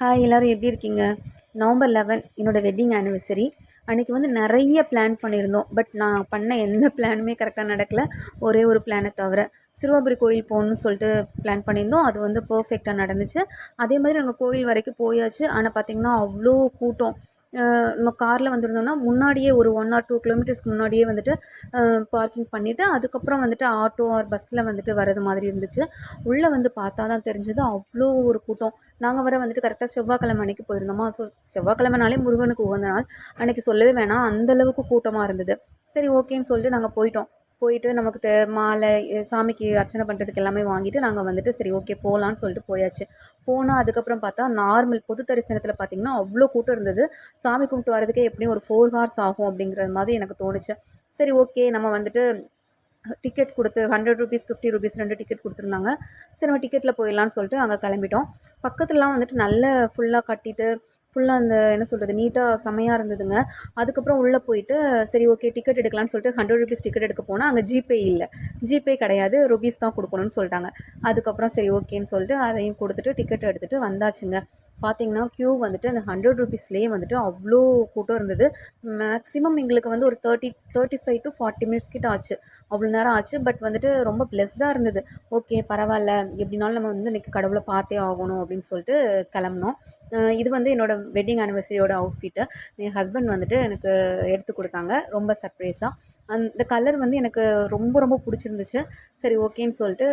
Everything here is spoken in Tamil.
ஹாய் எல்லோரும் எப்படி இருக்கீங்க? நவம்பர் 11 என்னோடய வெட்டிங் ஆனிவர்சரி. அன்றைக்கி வந்து நிறைய பிளான் பண்ணியிருந்தோம். பட் நான் பண்ண எந்த பிளானுமே கரெக்டாக நடக்கலை. ஒரே ஒரு பிளானை தவிர சிறுவாபுரி கோயில் போகணுன்னு சொல்லிட்டு பிளான் பண்ணியிருந்தோம். அது வந்து பர்ஃபெக்டாக நடந்துச்சு. அதே மாதிரி நாங்கள் கோயில் வரைக்கும் போயாச்சு. ஆனால் பார்த்திங்கன்னா அவ்வளோ கூட்டம். நம்ம காரில் வந்திருந்தோம்னா முன்னாடியே ஒரு 1 ஆர் 2 கிலோமீட்டர்ஸ்க்கு முன்னாடியே வந்துட்டு பார்க்கிங் பண்ணிவிட்டு அதுக்கப்புறம் வந்துட்டு ஆட்டோ ஆர் பஸ்ஸில் வந்துட்டு வர்றது மாதிரி இருந்துச்சு. உள்ளே வந்து பார்த்தா தான் தெரிஞ்சது அவ்வளோ ஒரு கூட்டம். நாங்கள் வர வந்துட்டு கரெக்டாக செவ்வாய்க்கிழமை அன்றைக்கி போயிருந்தோமா. ஸோ செவ்வாய்க்கிழமைனாலே முருகனுக்கு உகந்த நாள். அன்றைக்கி சொல்லவே வேணாம், அந்தளவுக்கு கூட்டமாக இருந்தது. சரி ஓகேன்னு சொல்லிட்டு நாங்கள் போயிட்டோம். போயிட்டு நமக்கு மாலை சாமிக்கு அர்ச்சனை பண்ணுறதுக்கு எல்லாமே வாங்கிட்டு நாங்கள் வந்துட்டு சரி ஓகே போகலான்னு சொல்லிட்டு போயாச்சு. போனால் அதுக்கப்புறம் பார்த்தா நார்மல் பொது தரிசனத்தில் பார்த்திங்கன்னா அவ்வளோ கூட்டம் இருந்தது. சாமி கும்பிட்டு வரதுக்கே எப்படியும் ஒரு 4 ஹார்ஸ் ஆகும் அப்படிங்கிற மாதிரி எனக்கு தோணுச்சு. சரி ஓகே நம்ம வந்துட்டு டிக்கெட் கொடுத்து ₹100 ₹50 2 டிக்கெட் கொடுத்துருந்தாங்க. சரி நம்ம டிக்கெட்டில் போயிடலான்னு சொல்லிட்டு அங்கே கிளம்பிட்டோம். பக்கத்துலலாம் வந்துட்டு நல்ல ஃபுல்லாக கட்டிட்டு ஃபுல்லாக அந்த என்ன சொல்கிறது நீட்டாக செம்மையாக இருந்ததுங்க. அதுக்கப்புறம் உள்ளே போயிட்டு சரி ஓகே டிக்கெட் எடுக்கலான்னு சொல்லிட்டு ₹100 டிக்கெட் எடுக்க போனால் அங்கே ஜிபே இல்லை. ஜிபே கிடையாது, ருபீஸ் தான் கொடுக்கணும்னு சொல்லிட்டாங்க. அதுக்கப்புறம் சரி ஓகேன்னு சொல்லிட்டு அதையும் கொடுத்துட்டு டிக்கெட் எடுத்துகிட்டு வந்தாச்சுங்க. பார்த்திங்கன்னா க்யூ வந்துட்டு அந்த ₹100லேயே வந்துட்டு அவ்வளோ கூட்டம் இருந்தது. மேக்ஸிமம் எங்களுக்கு வந்து ஒரு 35 to 40 மினிட்ஸ் கிட்ட ஆச்சு. அவ்வளோ நேரம் ஆச்சு. பட் வந்துட்டு ரொம்ப பிளெஸ்டாக இருந்தது. ஓகே பரவாயில்ல, எப்படினாலும் நம்ம வந்து இன்றைக்கி கடவுளை பார்த்தே ஆகணும் அப்படின்னு சொல்லிட்டு கிளம்புனோம். இது வந்து என்னோடய வெட்டிங் ஆனிவர்சரியோட அவுட்ஃபிட்டு. என் ஹஸ்பண்ட் வந்துட்டு எனக்கு எடுத்து கொடுத்தாங்க ரொம்ப சர்ப்ரைஸாக. அந்த கலர் வந்து எனக்கு ரொம்ப ரொம்ப பிடிச்சிருந்துச்சு. சரி ஓகேன்னு சொல்லிட்டு